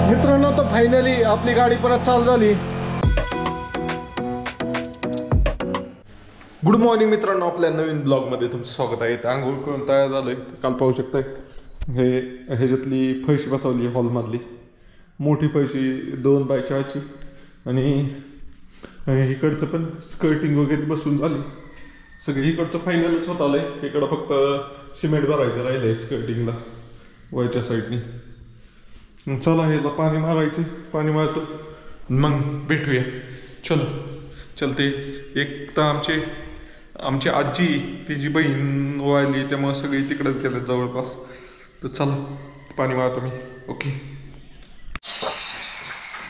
मित्रांनो तर फायनली आपली गाडी परत चालू झाली। गुड मॉर्निंग मित्रांनो, आपल्या नवीन ब्लॉगमध्ये तुमचं स्वागत आहे। आंघोळ करून तयार झालोय। काल पाहू शकताय हे ह्याच्यातली फळशी बसवली हॉलमधली, मोठी फळशी 2x4ची आणि इकडचं पण स्कर्टिंग वगैरे बसून झाली। सगळं इकडचं फायनलच होत आलंय। इकडं फक्त सिमेंट भरायचं राहिलंय स्कर्टिंगला वरच्या साईडनी। चला ह्याला पाणी मारायचं, पाणी मारतो मग भेटूया। चलो चलते। एक तर आमची आजी तिची बहीण वाळली, त्यामुळे सगळी तिकडेच गेले जवळपास। तर चला पाणी मारतो मी। ओके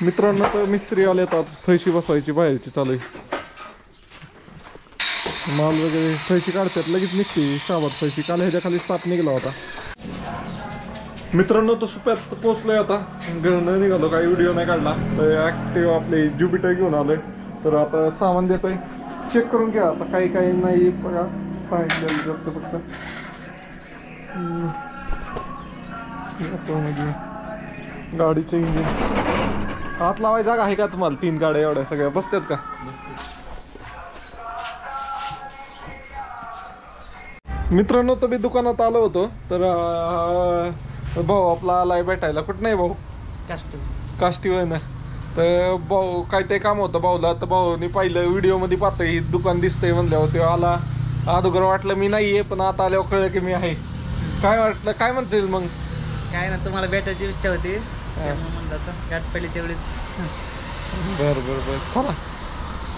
मित्रांनो, तर मिस्त्री आले तर फळशी बसवायची बाहेरची चालू आहे। माल वगैरे फळशी काढतात, लगेच निघते शाबात फळशी। काल ह्याच्या खाली साप निघाला होता। मित्रांनो तो सुप्यात पोचलोय आता, घरून निघालो, काही व्हिडिओ नाही काढला। तर ॲक्टिव्ह आपले ज्युपिटर घेऊन आलोय। तर आता सामान देतोय, चेक करून घ्या। आता काही नाही बघा, सांगितलेलं जातं फक्त। म्हणजे गाडीचं इंजिन हात लावायची जागा आहे का तुम्हाला? 3 गाड्या एवढ्या सगळ्या बसतात का? मित्रांनो तर मी दुकानात आलो होतो, तर भाऊ आपला आलाय भेटायला। कुठं नाही भाऊ? काष्टीवर ना। तर भाऊ काय ते काम होतं भाऊला, तर भाऊनी पाहिलं व्हिडिओमध्ये पाहतोय ही दुकान दिसतंय म्हणल्यावर ते आला। अगोदर वाटलं मी नाही आहे, पण आता आल्यावर कळलं की मी आहे। काय वाटलं, काय म्हणतील मग? काय ना, तुम्हाला भेटायची इच्छा होती म्हणलं तर गाठ पडली तेवढीच। बरं चला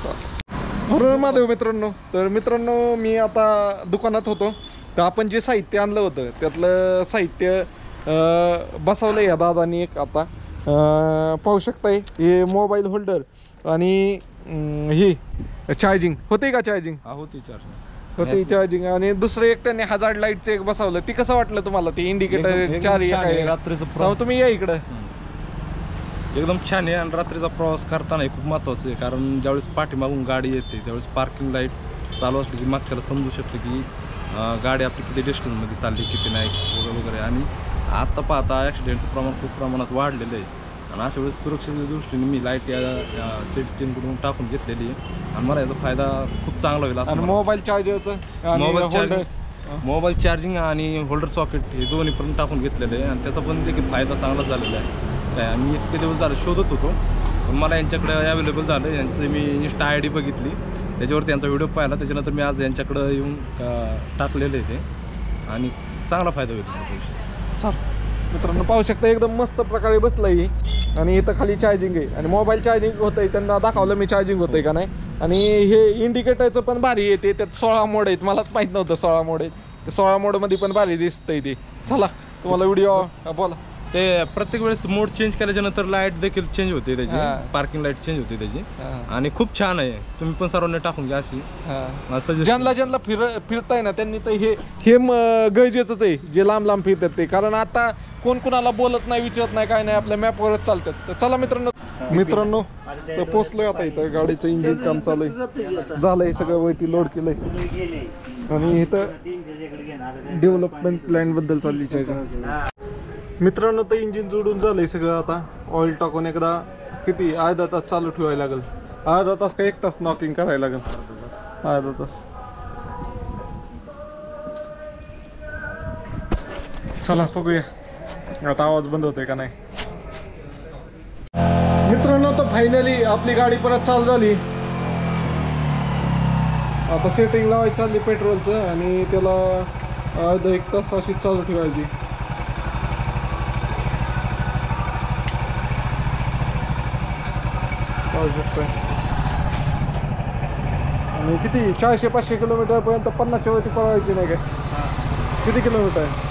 चला। अरे महादेव मित्रांनो, तर मित्रांनो मी आता दुकानात होतो। तर आपण जे साहित्य आणलं होतं त्यातलं साहित्य बसवलं या दादानी एक। आता पाहू शकताय हे मोबाईल होल्डर आणि ही चार्जिंग होते का? चार्जिंग होती चार्जिंग। आणि दुसरं एक त्यांनी हजार्ड लाईटचं एक बसवलं। ती कसं वाटलं तुम्हाला? ते इंडिकेटर 4 रात्रीचं तुम्ही या इकडं, एकदम छान आहे। आणि रात्रीचा प्रवास करताना खूप महत्त्वाचं आहे, कारण ज्यावेळेस पाठीमागून गाडी येते त्यावेळेस पार्किंग लाईट चालू असली की मागच्याला समजू शकते की गाडी आपली किती डिस्टन्समध्ये चालली, किती नाही वगैरे। आणि आत्ता पाहता ॲक्सिडेंटचं प्रमाण खूप प्रमाणात वाढलेलं आहे। आणि अशा वेळेस सुरक्षेच्या दृष्टीने मी लाईट या सीट चेनकडून टाकून घेतलेली आहे, आणि मला याचा फायदा खूप चांगला होईल। आणि मोबाईल चार्जरचं मोबाईल चार्जिंग आणि होल्डर सॉकेट हे दोन्ही पण टाकून घेतलेलं आहे, आणि त्याचा पण देखील फायदा चांगला झालेला आहे। काय मी इतके दिवस झाले शोधत होतो, पण मला यांच्याकडे अवेलेबल झालं। यांचं मी इंस्टा ID बघितली, त्याच्यावरती यांचा व्हिडिओ पाहिला, त्याच्यानंतर मी आज यांच्याकडं येऊन टाकलेलं आहे ते, आणि चांगला फायदा होईल मला पैसे। चल मित्रांनो पाहू शकता एकदम मस्त प्रकारे बसलंय। आणि इथं खाली चार्जिंग आहे, आणि मोबाईल चार्जिंग होतंय। त्यांना दाखवलं मी चार्जिंग होतंय का नाही। आणि हे इंडिकेटरचं पण भारी येते, त्यात 16 मोड आहेत। मलाच माहीत नव्हतं 16 मोड आहेत। 16 मोडमध्ये पण भारी दिसतंय ते। चला तुम्हाला व्हिडिओ बोला। ते प्रत्येक वेळेस मोड चेंज केल्याच्या नंतर लाईट देखील चेंज होते त्याची, पार्किंग लाईट चेंज होते त्याची, आणि खूप छान आहे। तुम्ही पण सर्वांनी टाकून घ्या अशी। ज्यांना फिरताय ना त्यांनी तर हे गरजेचंच आहे, जे लांब फिरतात ते। कारण आता कोण कोणाला बोलत नाही, विचारत नाही, काय नाही, आपल्या मॅपवरच चालतात। तर चला मित्रांनो तर पोचलोय आता इथं। गाडीचं इंजिन काम चालू झालंय, सगळं वरती लोड केलंय। आणि इथं डेव्हलपमेंट प्लॅन बद्दल चालली मित्रांनो। तर इंजिन जोडून झालंय सगळं। आता ऑइल टाकून एकदा किती अर्धा तास चालू ठेवायला लागेल। अर्धा तास का 1 तास नॉकिंग करायला लागेल, अर्धा तास। चला बघूया आता आवाज बंद होतोय का नाही। मित्रांनो तर फायनली आपली गाडी परत चालू झाली। आता सेटिंग लावायची चालली पेट्रोलचं, आणि त्याला अर्धा 1 तास अशी चालू ठेवायची। आणि किती 400-500 किलोमीटर पर्यंत 50च्या वरती पळवायची नाही काय? किती किलोमीटर आहे?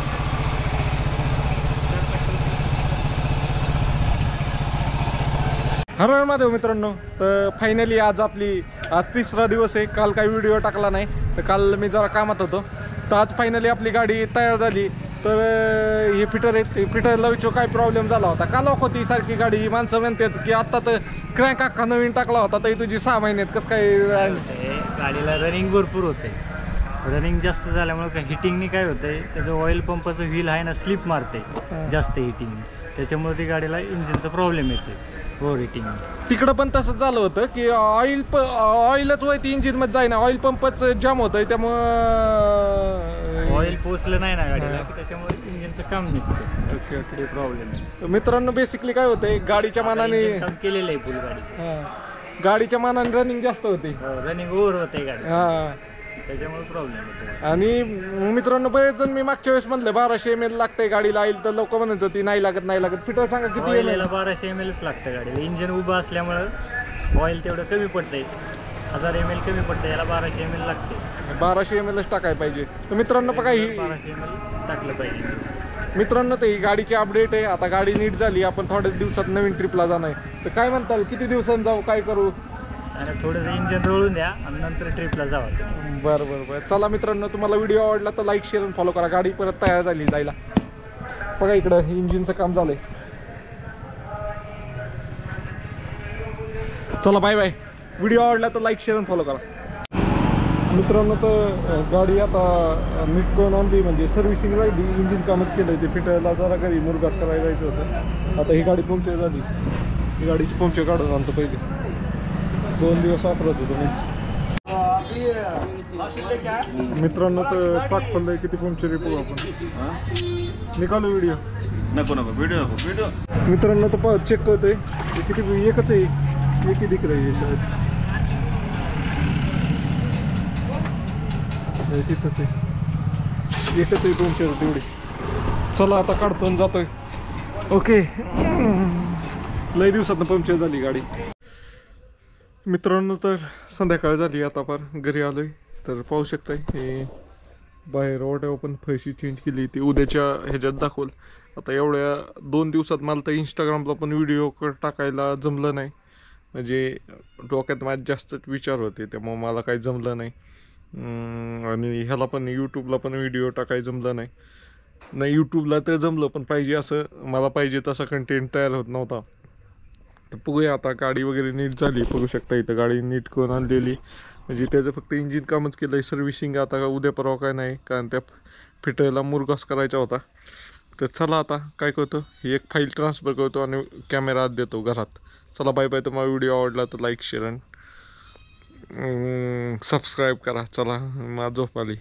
हर महादेव मित्रांनो, तर फायनली आज 3रा दिवस आहे। काल काही व्हिडिओ टाकला नाही, तर काल मी जरा कामात होतो। तर आज फायनली आपली गाडी तयार झाली। तर हे फिटर आहेत, फिटर लावायचो काय प्रॉब्लेम झाला होता। का लोक होती सारखी गाडी, माणसं म्हणतात की आत्ता तर क्रँक अख्खा नवीन टाकला होता, तर तुझी 6 महिन्यात कसं काय? गाडीला रनिंग भरपूर होते, रनिंग जास्त झाल्यामुळे काय हिटिंगनी काय होतंय, त्याचं ऑइल पंपाचं व्हील आहे ना स्लिप मारते जास्त हिटिंग। त्याच्यामुळे ती गाडीला इंजिनचा प्रॉब्लेम येते ओव्हर हिटिंग. तिकडं पण तसंच झालं होतं की ऑइलच वरती इंजिन मध्ये जाईना, ऑइल पंपच जाम होतंय त्यामुळं ऑइल पोचलं नाही ना गाडीला की त्याच्यामुळे इंजिनचं काम निघतं. ओके प्रॉब्लेम आहे. मित्रांनो बेसिकली काय होतंय गाडीच्या मानाने काम केलेलं आहे फुल गाडी, गाडीच्या मानाने रनिंग जास्त होते, रनिंग ओव्हर होते गाडी, हा त्याच्यामुळे प्रॉब्लेम होतो. आणि मित्रांनो बरेच जण मी मागच्या वेळेस म्हणले 1200 ml लागतंय गाडीला ऑइल, तर लोक म्हणत होती नाही लागत नाही लागत. फिटर सांगा किती ऑइल 1200 ml लागतं गाडीला. इंजिन उभं असल्यामुळं ऑइल तेवढं कमी पडतंय, 1000 ml कमी पडतं, याला 1200 ml लागते. 1200 ml टाकायला पाहिजे. तर मित्रांनो बघा ही 1200 ml टाकलं पाहिजे. मित्रांनो ते ही गाडीची अपडेट आहे. आता गाडी नीट झाली, आपण थोड्याच दिवसात नवीन ट्रिपला जाणार आहे. तर काय म्हणताल किती दिवसांनी जाऊ, काय करू? आणि थोडंसं इंजिन रोळून द्या आणि नंतर ट्रिपला जावा. बरं चला मित्रांनो, तुम्हाला व्हिडिओ आवडला तर लाईक शेअर आणि फॉलो करा. गाडी परत तयार झाली जायला. बघा इकडं इंजिनचं काम झालंय. चला बाय बाय. व्हिडिओ आवडला तर लाईक शेअर आणि फॉलो करा. मित्रांनो तर गाडी आता नीट करून आणली, म्हणजे सर्व्हिसिंग राहिली, इंजिन कामच केलंय. ते फिटायला जरा घरी मुरगास करायला जायचं होतं. आता ही गाडी पंक्चर झाली, ही गाडीची पंक्चर काढून आणतो. पहिले 2 दिवस वापरत होतो मीच. मित्रांनो तर चाक पडलंय, किती पंक्चर आहे आपण निकालो व्हिडिओ. नको व्हिडिओ मित्रांनो तर चेक करतोय किती, एकच आहे, एक ही दिख रही है शायद, तिथंच आहे, एकच आहे पंक्चर तेवढी. चला आता काढतो आणि जातोय. ओके लय दिवसातनं पंक्चर झाली गाडी. मित्रांनो तर संध्याकाळ झाली, आता पण घरी आलोय. तर पाहू शकताय हे बाहेर ऑटो पण फैशी चेंज केली, ती उद्याच्या ह्याच्यात दाखवल. आता एवढ्या 2 दिवसात मला तर इंस्टाग्रामला पण व्हिडिओ टाकायला जमलं नाही, म्हणजे डोक्यात माझे जास्तच विचार होते, त्यामुळे मला काही जमलं नाही. आणि ह्याला पण यूट्यूबला पण व्हिडिओ टाकायला जमलं नाही. यूट्यूबला तर जमलं, पण पाहिजे असं मला पाहिजे तसा कंटेंट तयार होत नव्हता. तर बघूया आता गाडी वगैरे नीट झाली. बघू शकता इथं गाडी नीट करून आणलेली, म्हणजे त्याचं फक्त इंजिन कामच केलं आहे. सर्व्हिसिंग आता उद्या परवा काय नाही, कारण त्या फिटरला मुरगास करायचा होता. तर चला आता काय करतो, ही एक फाईल ट्रान्सफर करतो आणि कॅमेरा आत देतो घरात. चला बाय बाय. तुम्हाला व्हिडिओ आवडला तर लाईक शेअर आणि सबस्क्राईब करा. चला माझं झोप आली.